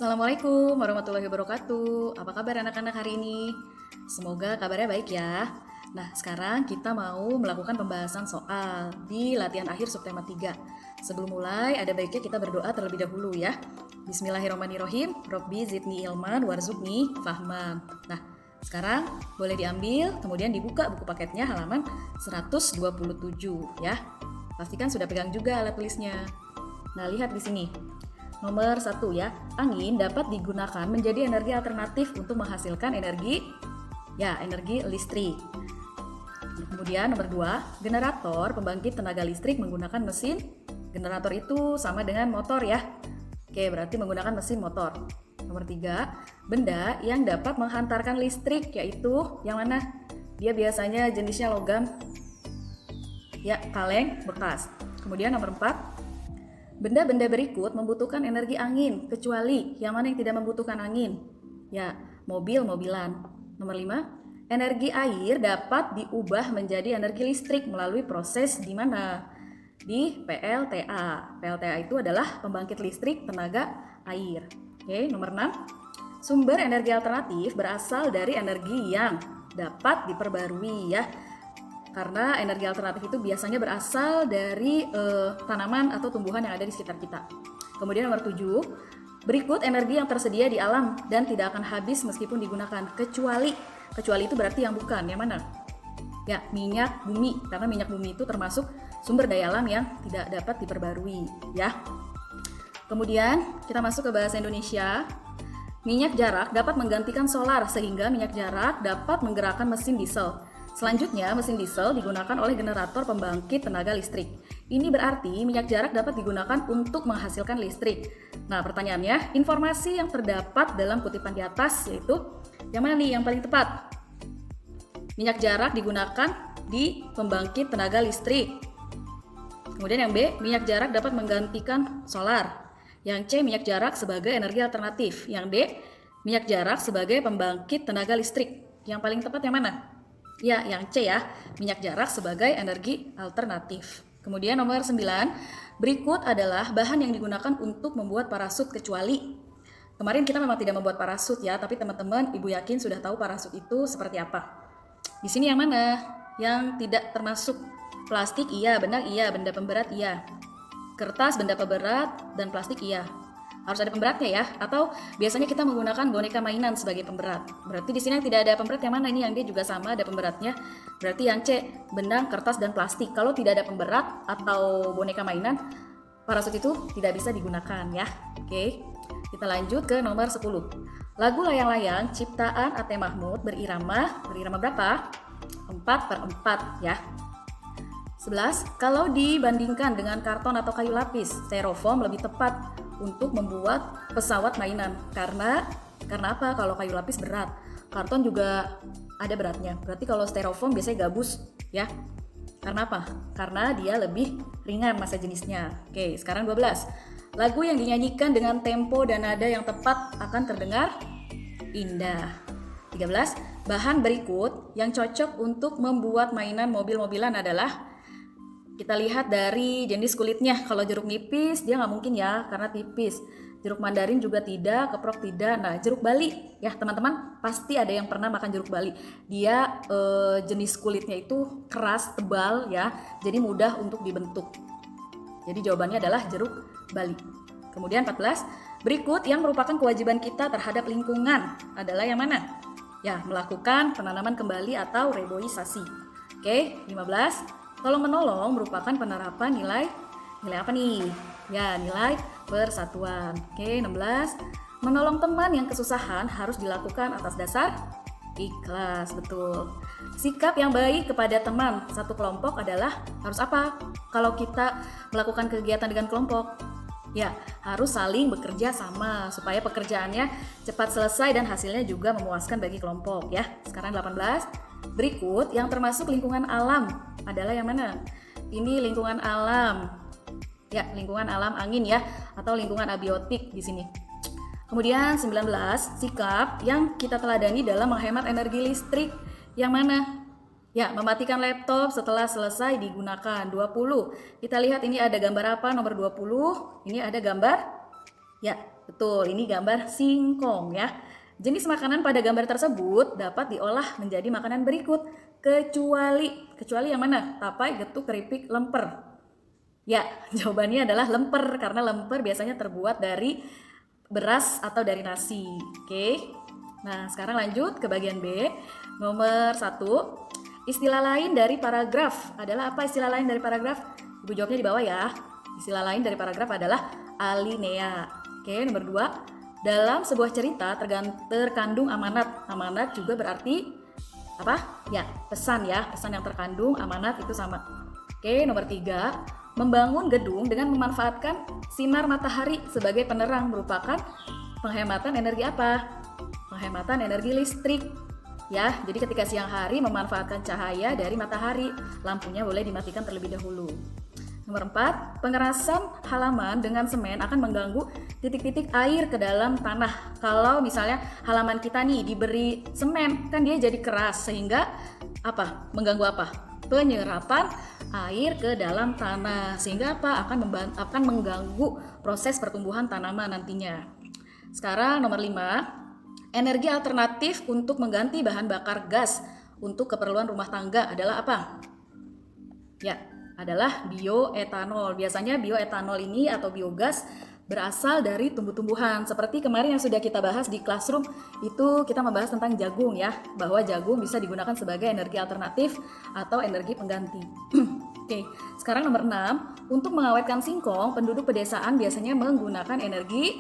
Assalamualaikum warahmatullahi wabarakatuh. Apa kabar anak-anak hari ini? Semoga kabarnya baik ya. Nah, sekarang kita mau melakukan pembahasan soal di latihan akhir subtema 3. Sebelum mulai, ada baiknya kita berdoa terlebih dahulu ya. Bismillahirrahmanirrahim. Robbi zidni ilman warzuqni fahman. Nah, sekarang boleh diambil, kemudian dibuka buku paketnya halaman 127 ya. Pastikan sudah pegang juga alat tulisnya. Nah, lihat di sini. Nomor 1 ya, angin dapat digunakan menjadi energi alternatif untuk menghasilkan energi listrik. Kemudian nomor 2, generator pembangkit tenaga listrik menggunakan mesin. Generator itu sama dengan motor ya. Oke, berarti menggunakan mesin motor. Nomor 3, benda yang dapat menghantarkan listrik yaitu yang mana? Dia biasanya jenisnya logam. Ya, kaleng, bekas. Kemudian nomor 4, benda-benda berikut membutuhkan energi angin, kecuali yang mana yang tidak membutuhkan angin? Ya, mobil-mobilan. Nomor 5, energi air dapat diubah menjadi energi listrik melalui proses di mana? Di PLTA. PLTA itu adalah pembangkit listrik tenaga air. Oke, nomor 6, sumber energi alternatif berasal dari energi yang dapat diperbarui ya. Karena energi alternatif itu biasanya berasal dari tanaman atau tumbuhan yang ada di sekitar kita. Kemudian nomor 7, berikut energi yang tersedia di alam dan tidak akan habis meskipun digunakan, kecuali itu berarti yang bukan, yang mana? Ya, minyak bumi, karena minyak bumi itu termasuk sumber daya alam yang tidak dapat diperbarui ya. Kemudian kita masuk ke bahasa Indonesia. Minyak jarak dapat menggantikan solar sehingga minyak jarak dapat menggerakkan mesin diesel. Selanjutnya, mesin diesel digunakan oleh generator pembangkit tenaga listrik. Ini berarti minyak jarak dapat digunakan untuk menghasilkan listrik. Nah, pertanyaannya, informasi yang terdapat dalam kutipan di atas yaitu yang mana nih yang paling tepat? Minyak jarak digunakan di pembangkit tenaga listrik. Kemudian yang B, minyak jarak dapat menggantikan solar. Yang C, minyak jarak sebagai energi alternatif. Yang D, minyak jarak sebagai pembangkit tenaga listrik. Yang paling tepat yang mana? Ya, yang C ya, minyak jarak sebagai energi alternatif. Kemudian nomor 9, berikut adalah bahan yang digunakan untuk membuat parasut kecuali. Kemarin kita memang tidak membuat parasut ya, tapi teman-teman Ibu yakin sudah tahu parasut itu seperti apa. Di sini yang mana? Yang tidak termasuk plastik iya, benang iya, benda pemberat iya. Kertas, benda pemberat, dan plastik iya. Harus ada pemberatnya ya, atau biasanya kita menggunakan boneka mainan sebagai pemberat. Berarti di sini yang tidak ada pemberat yang mana? Ini yang dia juga sama ada pemberatnya. Berarti yang C, benang, kertas, dan plastik. Kalau tidak ada pemberat atau boneka mainan, parasut itu tidak bisa digunakan ya. Oke, kita lanjut ke nomor 10. Lagu Layang-Layang ciptaan Ate Mahmud berirama berapa? 4/4 ya. 11. Kalau dibandingkan dengan karton atau kayu lapis, styrofoam lebih tepat untuk membuat pesawat mainan. Karena apa? Kalau kayu lapis berat, karton juga ada beratnya. Berarti kalau styrofoam biasanya gabus ya. Karena apa? Karena dia lebih ringan massa jenisnya. Oke, sekarang 12. Lagu yang dinyanyikan dengan tempo dan nada yang tepat akan terdengar indah. 13. Bahan berikut yang cocok untuk membuat mainan mobil-mobilan adalah, kita lihat dari jenis kulitnya. Kalau jeruk nipis dia nggak mungkin ya karena tipis. Jeruk mandarin juga tidak, keprok tidak. Nah, jeruk bali ya teman-teman pasti ada yang pernah makan jeruk bali. Dia jenis kulitnya itu keras, tebal ya, jadi mudah untuk dibentuk. Jadi jawabannya adalah jeruk bali. Kemudian 14, berikut yang merupakan kewajiban kita terhadap lingkungan adalah yang mana? Ya, melakukan penanaman kembali atau reboisasi. Oke, 15, tolong-menolong merupakan penerapan nilai apa nih? Ya, nilai persatuan. Oke, 16. Menolong teman yang kesusahan harus dilakukan atas dasar ikhlas, betul. Sikap yang baik kepada teman satu kelompok adalah harus apa? Kalau kita melakukan kegiatan dengan kelompok, ya, harus saling bekerja sama supaya pekerjaannya cepat selesai dan hasilnya juga memuaskan bagi kelompok ya. Sekarang 18. Berikut yang termasuk lingkungan alam adalah yang mana? Ini lingkungan alam. Ya, lingkungan alam angin ya, atau lingkungan abiotik di sini. Kemudian 19, sikap yang kita teladani dalam menghemat energi listrik yang mana? Ya, mematikan laptop setelah selesai digunakan. 20. Kita lihat ini ada gambar apa? Nomor 20. Ini ada gambar ya, betul, ini gambar singkong ya. Jenis makanan pada gambar tersebut dapat diolah menjadi makanan berikut, kecuali yang mana? Tapai, getuk, keripik, lemper. Ya, jawabannya adalah lemper, karena lemper biasanya terbuat dari beras atau dari nasi. Oke. Nah, sekarang lanjut ke bagian B. Nomor 1. Istilah lain dari paragraf adalah apa? Istilah lain dari paragraf? Ibu jawabnya di bawah ya. Istilah lain dari paragraf adalah alinea. Oke, nomor 2. Dalam sebuah cerita terkandung amanat. Amanat juga berarti apa? Ya, pesan ya. Pesan yang terkandung, amanat itu sama. Oke, nomor 3. Membangun gedung dengan memanfaatkan sinar matahari sebagai penerang merupakan penghematan energi apa? Penghematan energi listrik. Ya, jadi ketika siang hari memanfaatkan cahaya dari matahari, lampunya boleh dimatikan terlebih dahulu. Nomor 4, pengerasan halaman dengan semen akan mengganggu titik-titik air ke dalam tanah. Kalau misalnya halaman kita nih diberi semen, kan dia jadi keras sehingga apa? Mengganggu apa? Penyerapan air ke dalam tanah, sehingga apa? Akan mengganggu proses pertumbuhan tanaman nantinya. Sekarang nomor 5, energi alternatif untuk mengganti bahan bakar gas untuk keperluan rumah tangga adalah apa? Ya, adalah bioetanol. Biasanya bioetanol ini atau biogas berasal dari tumbuh-tumbuhan. Seperti kemarin yang sudah kita bahas di classroom, itu kita membahas tentang jagung ya, bahwa jagung bisa digunakan sebagai energi alternatif atau energi pengganti. Oke, sekarang nomor 6, untuk mengawetkan singkong, penduduk pedesaan biasanya menggunakan energi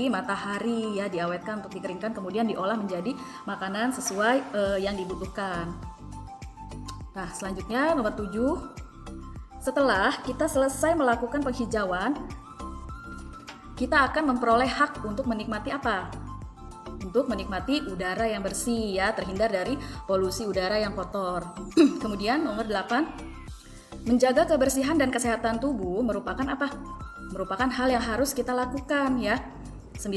matahari ya, diawetkan untuk dikeringkan kemudian diolah menjadi makanan sesuai yang dibutuhkan. Nah, selanjutnya nomor 7, setelah kita selesai melakukan penghijauan, kita akan memperoleh hak untuk menikmati apa? Untuk menikmati udara yang bersih ya, terhindar dari polusi udara yang kotor. Kemudian nomor 8, menjaga kebersihan dan kesehatan tubuh merupakan apa? Merupakan hal yang harus kita lakukan ya. 9,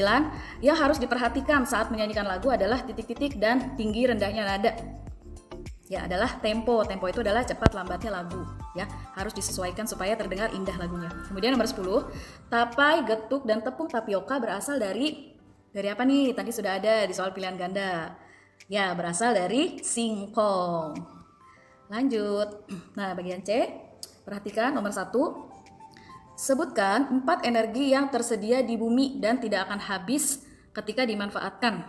yang harus diperhatikan saat menyanyikan lagu adalah titik-titik dan tinggi rendahnya nada. Ya, adalah tempo. Tempo itu adalah cepat lambatnya lagu ya, harus disesuaikan supaya terdengar indah lagunya. Kemudian nomor 10, tapai, getuk dan tepung tapioka berasal dari apa nih? Tadi sudah ada di soal pilihan ganda. Ya, berasal dari singkong. Lanjut. Nah, bagian C, perhatikan nomor 1. Sebutkan 4 energi yang tersedia di bumi dan tidak akan habis ketika dimanfaatkan.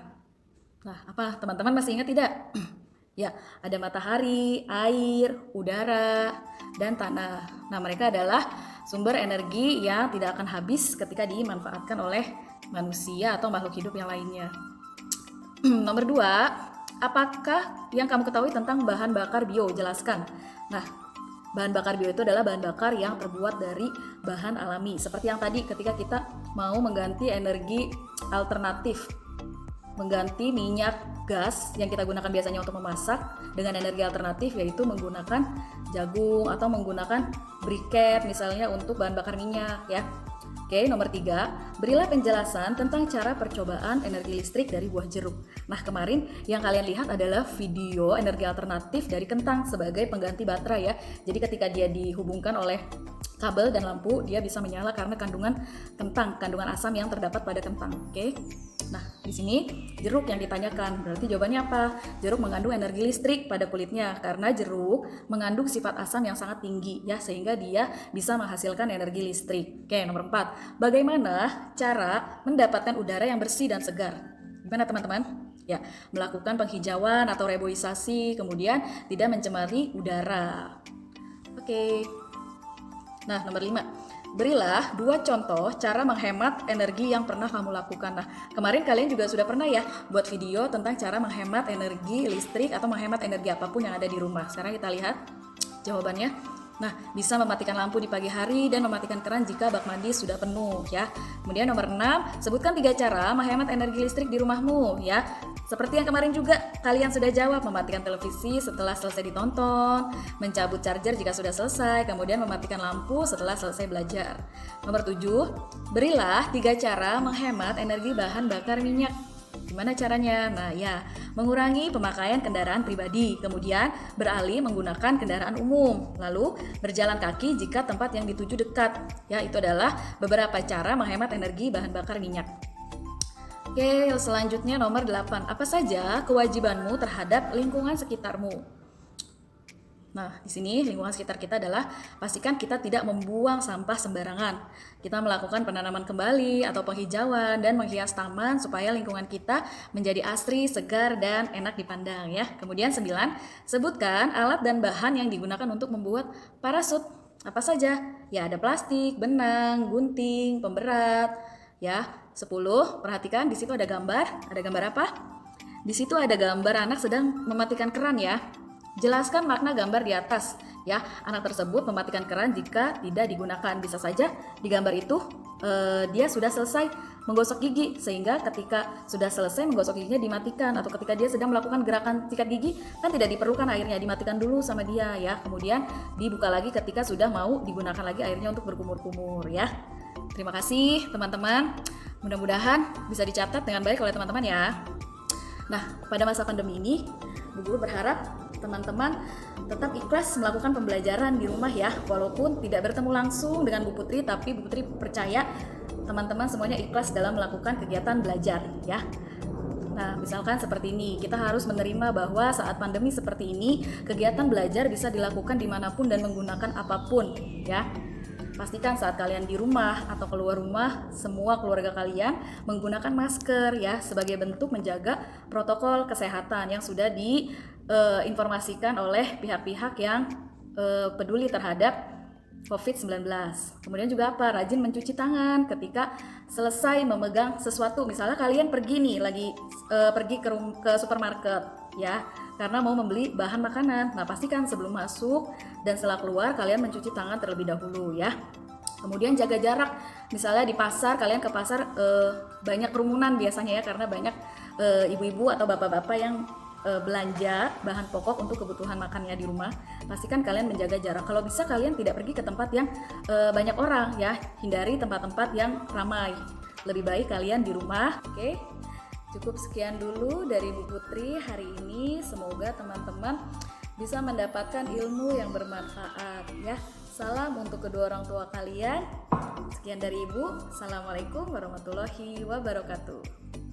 Nah, apa teman-teman masih ingat tidak? Ya, ada matahari, air, udara, dan tanah. Nah, mereka adalah sumber energi yang tidak akan habis ketika dimanfaatkan oleh manusia atau makhluk hidup yang lainnya. Nomor 2, apakah yang kamu ketahui tentang bahan bakar bio? Jelaskan. Nah, bahan bakar bio itu adalah bahan bakar yang terbuat dari bahan alami. Seperti yang tadi ketika kita mau mengganti energi alternatif, mengganti minyak gas yang kita gunakan biasanya untuk memasak dengan energi alternatif, yaitu menggunakan jagung atau menggunakan briket misalnya untuk bahan bakar minyak ya. Oke, nomor 3, berilah penjelasan tentang cara percobaan energi listrik dari buah jeruk. Nah, kemarin yang kalian lihat adalah video energi alternatif dari kentang sebagai pengganti baterai ya. Jadi ketika dia dihubungkan oleh kabel dan lampu, dia bisa menyala karena kandungan asam yang terdapat pada kentang. Oke. Nah, di sini jeruk yang ditanyakan. Berarti jawabannya apa? Jeruk mengandung energi listrik pada kulitnya karena jeruk mengandung sifat asam yang sangat tinggi ya, sehingga dia bisa menghasilkan energi listrik. Oke, nomor 4. Bagaimana cara mendapatkan udara yang bersih dan segar? Gimana teman-teman? Ya, melakukan penghijauan atau reboisasi, kemudian tidak mencemari udara. Oke. Nah, nomor 5. Berilah 2 contoh cara menghemat energi yang pernah kamu lakukan. Nah, kemarin kalian juga sudah pernah ya buat video tentang cara menghemat energi listrik atau menghemat energi apapun yang ada di rumah. Sekarang kita lihat jawabannya. Nah, bisa mematikan lampu di pagi hari dan mematikan keran jika bak mandi sudah penuh ya. Kemudian nomor 6, sebutkan 3 cara menghemat energi listrik di rumahmu ya. Seperti yang kemarin juga kalian sudah jawab, mematikan televisi setelah selesai ditonton, mencabut charger jika sudah selesai, kemudian mematikan lampu setelah selesai belajar. Nomor 7, berilah 3 cara menghemat energi bahan bakar minyak. Gimana caranya? Nah ya, mengurangi pemakaian kendaraan pribadi, kemudian beralih menggunakan kendaraan umum, lalu berjalan kaki jika tempat yang dituju dekat. Ya, itu adalah beberapa cara menghemat energi bahan bakar minyak. Oke, selanjutnya nomor 8. Apa saja kewajibanmu terhadap lingkungan sekitarmu? Nah, di sini lingkungan sekitar kita adalah pastikan kita tidak membuang sampah sembarangan. Kita melakukan penanaman kembali atau penghijauan dan menghias taman supaya lingkungan kita menjadi asri, segar, dan enak dipandang ya. Kemudian 9, sebutkan alat dan bahan yang digunakan untuk membuat parasut. Apa saja? Ya, ada plastik, benang, gunting, pemberat, ya. 10, perhatikan di situ ada gambar. Ada gambar apa? Di situ ada gambar anak sedang mematikan keran ya. Jelaskan makna gambar di atas ya. Anak tersebut mematikan keran jika tidak digunakan. Bisa saja di gambar itu dia sudah selesai menggosok gigi, sehingga ketika sudah selesai menggosok giginya dimatikan, atau ketika dia sedang melakukan gerakan sikat gigi kan tidak diperlukan airnya, dimatikan dulu sama dia ya. Kemudian dibuka lagi ketika sudah mau digunakan lagi airnya untuk berkumur-kumur ya. Terima kasih teman-teman. Mudah-mudahan bisa dicatat dengan baik oleh teman-teman ya. Nah, pada masa pandemi ini, Bu Guru berharap teman-teman tetap ikhlas melakukan pembelajaran di rumah ya. Walaupun tidak bertemu langsung dengan Bu Putri, tapi Bu Putri percaya teman-teman semuanya ikhlas dalam melakukan kegiatan belajar ya. Nah, misalkan seperti ini, kita harus menerima bahwa saat pandemi seperti ini, kegiatan belajar bisa dilakukan dimanapun dan menggunakan apapun ya. Pastikan saat kalian di rumah atau keluar rumah, semua keluarga kalian menggunakan masker ya, sebagai bentuk menjaga protokol kesehatan yang sudah diinformasikan oleh pihak-pihak yang peduli terhadap COVID-19. Kemudian juga apa? Rajin mencuci tangan ketika selesai memegang sesuatu. Misalnya kalian pergi nih, lagi pergi ke supermarket ya, karena mau membeli bahan makanan. Nah, pastikan sebelum masuk dan setelah keluar kalian mencuci tangan terlebih dahulu ya. Kemudian jaga jarak. Misalnya di pasar, kalian ke pasar banyak kerumunan biasanya ya, karena banyak ibu-ibu atau bapak-bapak yang belanja bahan pokok untuk kebutuhan makannya di rumah. Pastikan kalian menjaga jarak. Kalau bisa kalian tidak pergi ke tempat yang banyak orang ya. Hindari tempat-tempat yang ramai. Lebih baik kalian di rumah. Oke. Cukup sekian dulu dari Bu Putri hari ini. Semoga teman-teman bisa mendapatkan ilmu yang bermanfaat ya. Salam untuk kedua orang tua kalian. Sekian dari Ibu. Assalamualaikum warahmatullahi wabarakatuh.